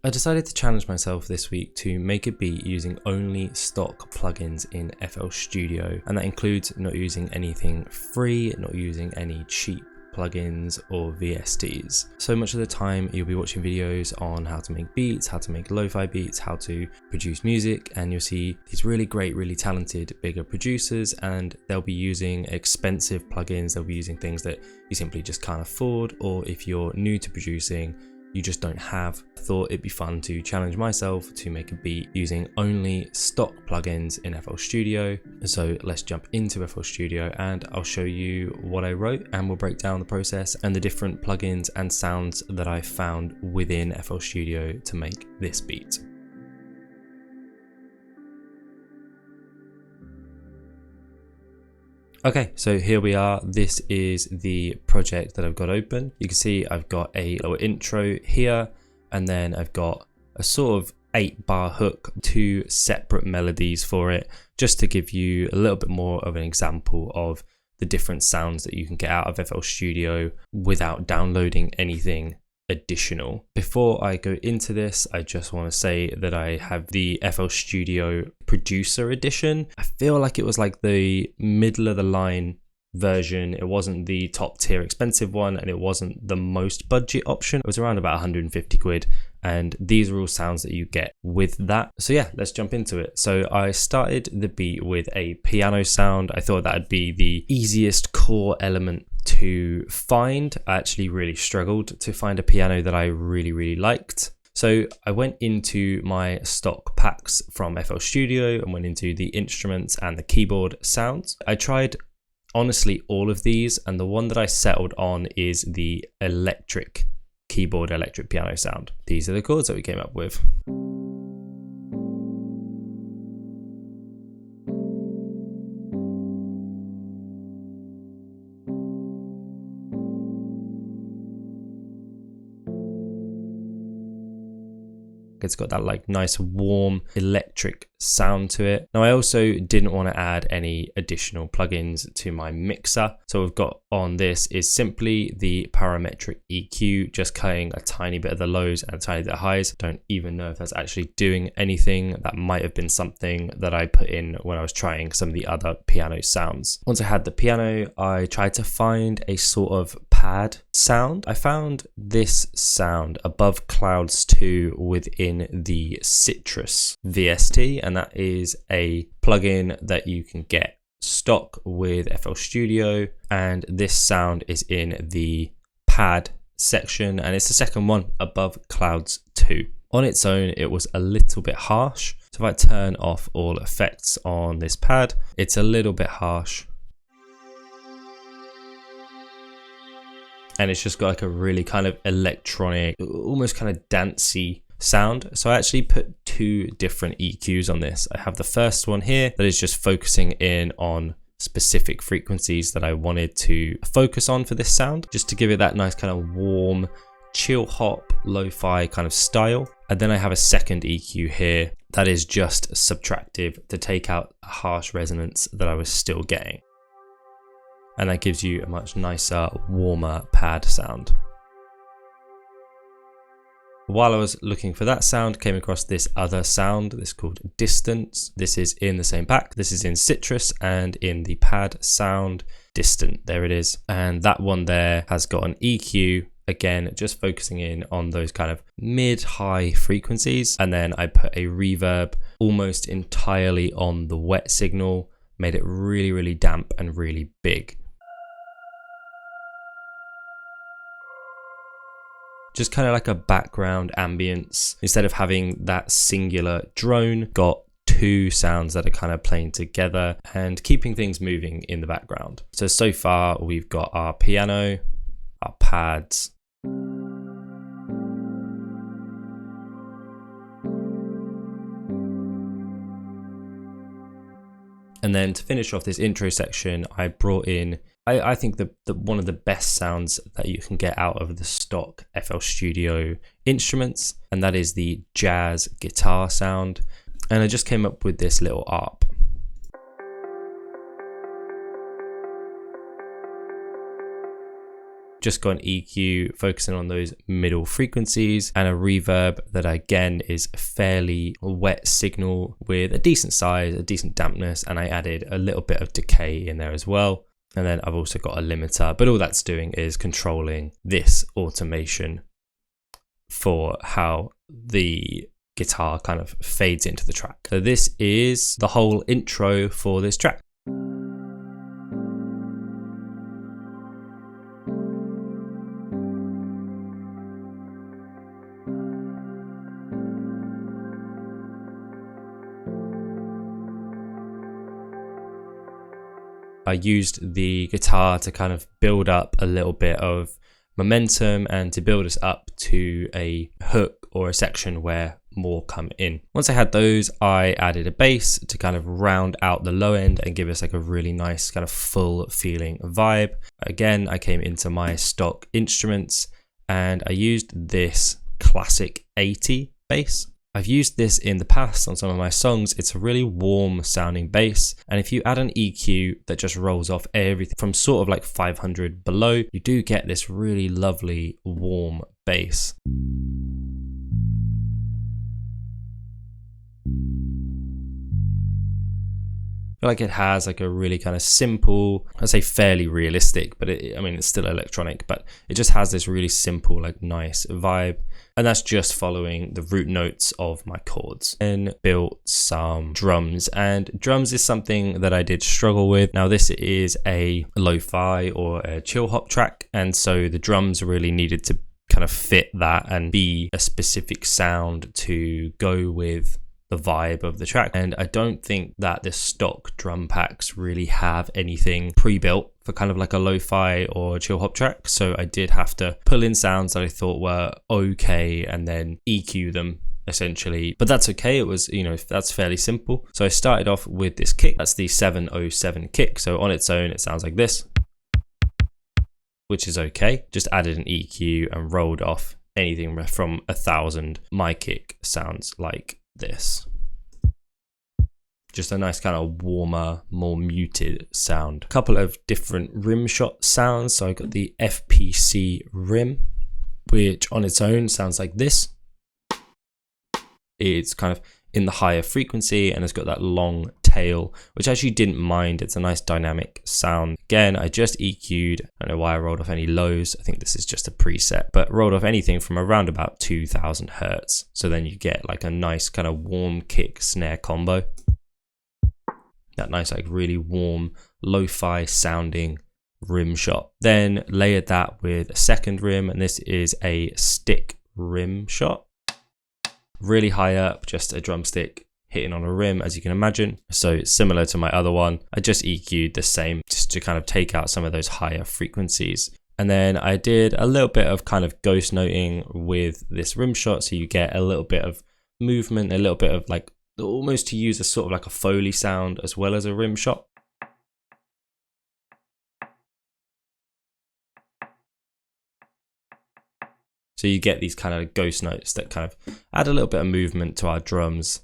I decided to challenge myself this week to make a beat using only stock plugins in FL Studio, and that includes not using anything free, not using any cheap plugins or VSTs. So much of the time you'll be watching videos on how to make beats, how to make lo-fi beats, how to produce music, and you'll see these really great, really talented bigger producers, and they'll be using expensive plugins, they'll be using things that you simply just can't afford, or if you're new to producing, you just don't have. I thought it'd be fun to challenge myself to make a beat using only stock plugins in FL Studio. So let's jump into FL Studio and I'll show you what I wrote, and we'll break down the process and the different plugins and sounds that I found within FL Studio to make this beat. Okay, so here we are. This is the project that I've got open. You can see I've got a little intro here, and then I've got a sort of 8-bar hook, 2 separate melodies for it, just to give you a little bit more of an example of the different sounds that you can get out of FL Studio without downloading anything additional. Before I go into this, I just want to say that I have the FL Studio Producer Edition. I feel like it was like the middle of the line version. It wasn't the top tier expensive one, and it wasn't the most budget option. It was around about 150 quid, and these are all sounds that you get with that. So yeah, let's jump into it. So I started the beat with a piano sound. I thought that'd be the easiest core element to find. I actually really struggled to find a piano that I really liked. So I went into my stock packs from FL Studio and went into the instruments and the keyboard sounds. I tried honestly all of these, and the one that I settled on is the electric keyboard, electric piano sound. These are the chords that we came up with. It's got that like nice warm electric sound to it. Now I also didn't want to add any additional plugins to my mixer. So what we've got on this is simply the parametric EQ, just cutting a tiny bit of the lows and a tiny bit of highs. Don't even know if that's actually doing anything. That might have been something that I put in when I was trying some of the other piano sounds. Once I had the piano, I tried to find a sort of pad sound. I found this sound Above Clouds 2 within the Citrus VST, and that is a plugin that you can get stock with FL Studio, and this sound is in the pad section, and it's the second one, Above Clouds 2. On its own, it was a little bit harsh. So if I turn off all effects on this pad, it's a little bit harsh. And it's just got like a really kind of electronic, almost kind of dancey sound. So I actually put 2 different EQs on this. I have the first one here that is just focusing in on specific frequencies that I wanted to focus on for this sound, just to give it that nice kind of warm, chill hop, lo-fi kind of style. And then I have a second EQ here that is just subtractive to take out a harsh resonance that I was still getting. And that gives you a much nicer, warmer pad sound. While I was looking for that sound, came across this other sound. This is called Distance. This is in the same pack. This is in Citrus and in the pad sound Distant. There it is. And that one there has got an EQ, again, just focusing in on those kind of mid-high frequencies. And then I put a reverb almost entirely on the wet signal, made it really damp and really big. Just kind of like a background ambience. Instead of having that singular drone, got 2 sounds that are kind of playing together and keeping things moving in the background. So far we've got our piano, our pads, and then to finish off this intro section, I brought in I think the one of the best sounds that you can get out of the stock FL Studio instruments, and that is the jazz guitar sound. And I just came up with this little ARP. just got an EQ focusing on those middle frequencies and a reverb that again is a fairly wet signal with a decent size, a decent dampness, and I added a little bit of decay in there as well. And then I've also got a limiter, but all that's doing is controlling this automation for how the guitar kind of fades into the track. So this is the whole intro for this track. I used the guitar to kind of build up a little bit of momentum and to build us up to a hook or a section where more come in. Once I had those, I added a bass to kind of round out the low end and give us like a really nice kind of full feeling vibe. Again, I came into my stock instruments and I used this classic 80 bass. I've used this in the past on some of my songs. It's a really warm sounding bass, and if you add an EQ that just rolls off everything from sort of like 500 below, you do get this really lovely warm bass. I feel like it has like a really kind of simple, I'd say fairly realistic, but I mean, it's still electronic, but it just has this really simple, like nice vibe. And that's just following the root notes of my chords. And built some drums, and drums is something that I did struggle with. Now this is a lo-fi or a chill hop track, and so the drums really needed to kind of fit that and be a specific sound to go with the vibe of the track. And I don't think that the stock drum packs really have anything pre-built for kind of like a lo-fi or chill hop track, so I did have to pull in sounds that I thought were okay and then EQ them essentially, but that's okay. It was, you know, that's fairly simple. So I started off with this kick. That's the 707 kick, so on its own it sounds like this, which is okay. Just added an EQ and rolled off anything from 1000. My kick sounds like this. Just a nice kind of warmer, more muted sound. A couple of different rim shot sounds. So I got the FPC rim, which on its own sounds like this. It's kind of in the higher frequency and it's got that long tail, which I actually didn't mind. It's a nice dynamic sound. Again, I just EQ'd. I don't know why I rolled off any lows. I think this is just a preset, but rolled off anything from around about 2000 hertz. So then you get like a nice kind of warm kick snare combo. That nice, like really warm, lo-fi sounding rim shot. Then layered that with a second rim, and this is a stick rim shot. Really high up, just a drumstick hitting on a rim, as you can imagine. So similar to my other one, I just EQ'd the same just to kind of take out some of those higher frequencies. And then I did a little bit of kind of ghost noting with this rim shot, so you get a little bit of movement, a little bit of like almost to use a sort of like a Foley sound as well as a rim shot. So you get these kind of ghost notes that kind of add a little bit of movement to our drums.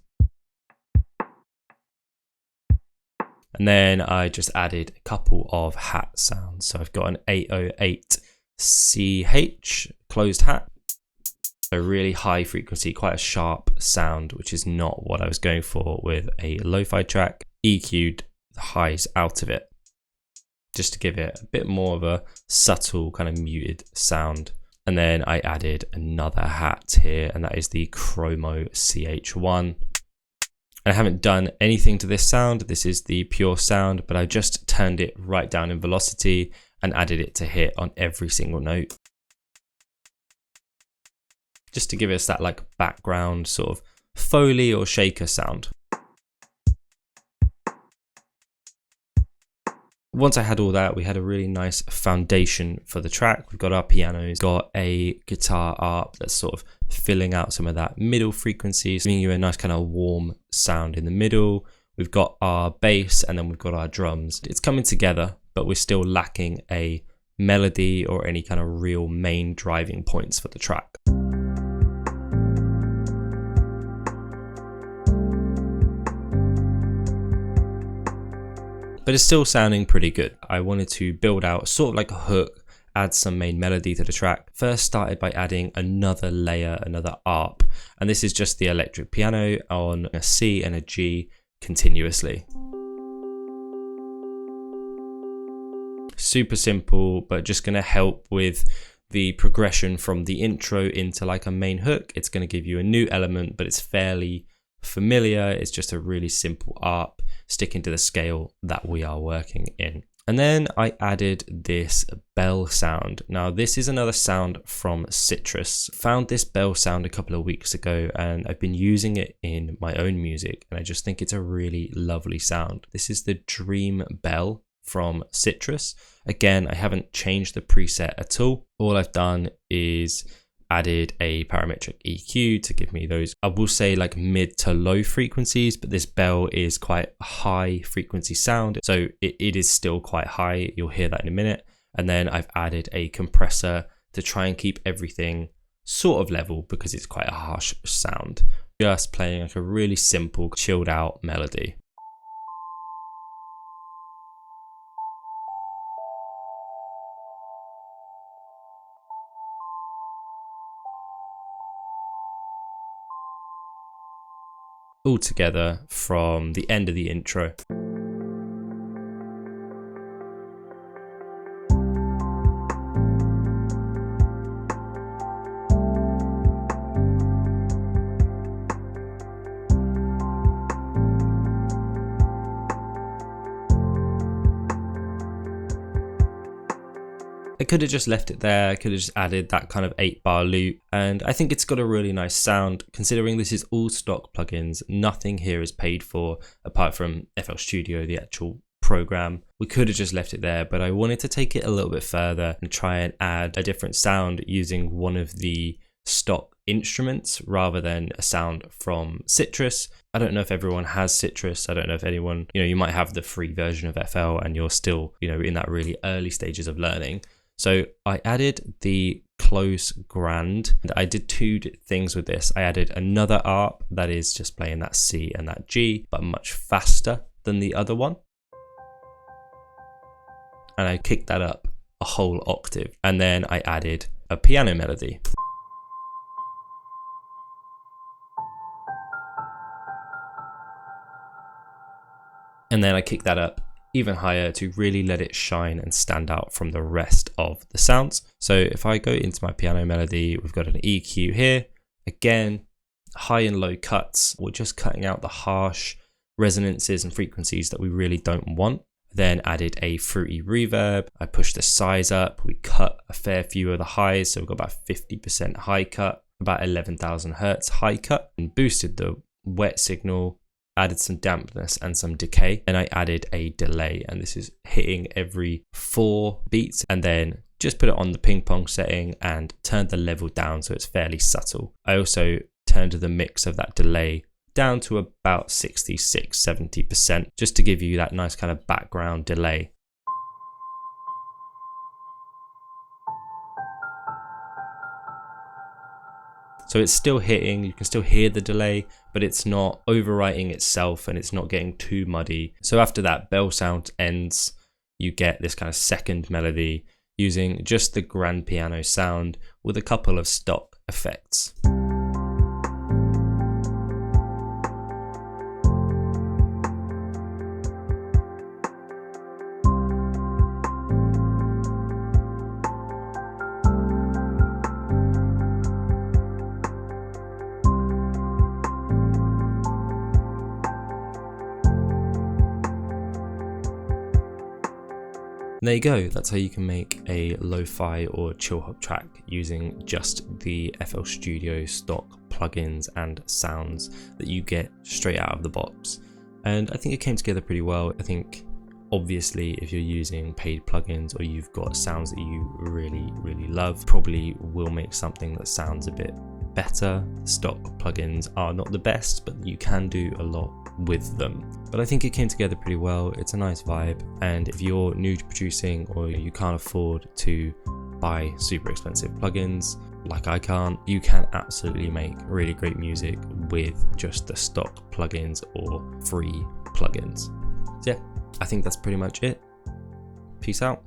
And then I just added a couple of hat sounds. So I've got an 808 CH closed hat. A really high frequency, quite a sharp sound, which is not what I was going for with a lo-fi track. EQ'd the highs out of it, just to give it a bit more of a subtle kind of muted sound. And then I added another hat here, and that is the Chromo CH1. And I haven't done anything to this sound. This is the pure sound, but I just turned it right down in velocity and added it to hit on every single note, just to give us that like background sort of Foley or shaker sound. Once I had all that, we had a really nice foundation for the track. We've got our pianos, got a guitar arp that's sort of filling out some of that middle frequencies, giving you a nice kind of warm sound in the middle. We've got our bass and then we've got our drums. It's coming together, but we're still lacking a melody or any kind of real main driving points for the track. But it's still sounding pretty good. I wanted to build out sort of like a hook add some main melody to the track. First started by adding another layer, another ARP, and this is just the electric piano on a C and a G continuously. Super simple, but just going to help with the progression from the intro into like a main hook. It's going to give you a new element, but it's fairly familiar. It's just a really simple ARP sticking to the scale that we are working in. And then I added this bell sound. Now this is another sound from Citrus. Found this bell sound a couple of weeks ago and I've been using it in my own music and I just think it's a really lovely sound. This is the Dream Bell from Citrus. Again, I haven't changed the preset at all. All I've done is added a parametric EQ to give me those, I will say like mid to low frequencies, but this bell is quite a high frequency sound. So it is still quite high. You'll hear that in a minute. And then I've added a compressor to try and keep everything sort of level because it's quite a harsh sound. Just playing like a really simple chilled out melody. All together from the end of the intro. I could have just left it there. I could have just added that kind of 8-bar loop, and I think it's got a really nice sound considering this is all stock plugins. Nothing here is paid for apart from FL Studio, the actual program. We could have just left it there, but I wanted to take it a little bit further and try and add a different sound using one of the stock instruments rather than a sound from Citrus. I don't know if everyone has Citrus. I don't know if anyone, you might have the free version of FL and you're still, in that really early stages of learning. So I added the close grand, and I did two things with this. I added another ARP that is just playing that C and that G, but much faster than the other one. And I kicked that up a whole octave. And then I added a piano melody. And then I kicked that up even higher to really let it shine and stand out from the rest of the sounds. So if I go into my piano melody, we've got an EQ here. Again, high and low cuts. We're just cutting out the harsh resonances and frequencies that we really don't want. Then added a fruity reverb. I pushed the size up. We cut a fair few of the highs. So we've got about 50% high cut, about 11,000 Hertz high cut, and boosted the wet signal, added some dampness and some decay. And I added a delay, and this is hitting every 4 beats, and then just put it on the ping pong setting and turned the level down so it's fairly subtle. I also turned the mix of that delay down to about 66-70% just to give you that nice kind of background delay. So it's still hitting, you can still hear the delay, but it's not overwriting itself and it's not getting too muddy. So after that bell sound ends, you get this kind of second melody using just the grand piano sound with a couple of stock effects. There you go, that's how you can make a lo-fi or chill hop track using just the FL Studio stock plugins and sounds that you get straight out of the box. And I think it came together pretty well. I think obviously if you're using paid plugins or you've got sounds that you really love, probably will make something that sounds a bit better. Stock plugins are not the best, but you can do a lot with them. But I think it came together pretty well. It's a nice vibe, and if you're new to producing or you can't afford to buy super expensive plugins like I can't, you can absolutely make really great music with just the stock plugins or free plugins. So yeah, I think that's pretty much it. Peace out.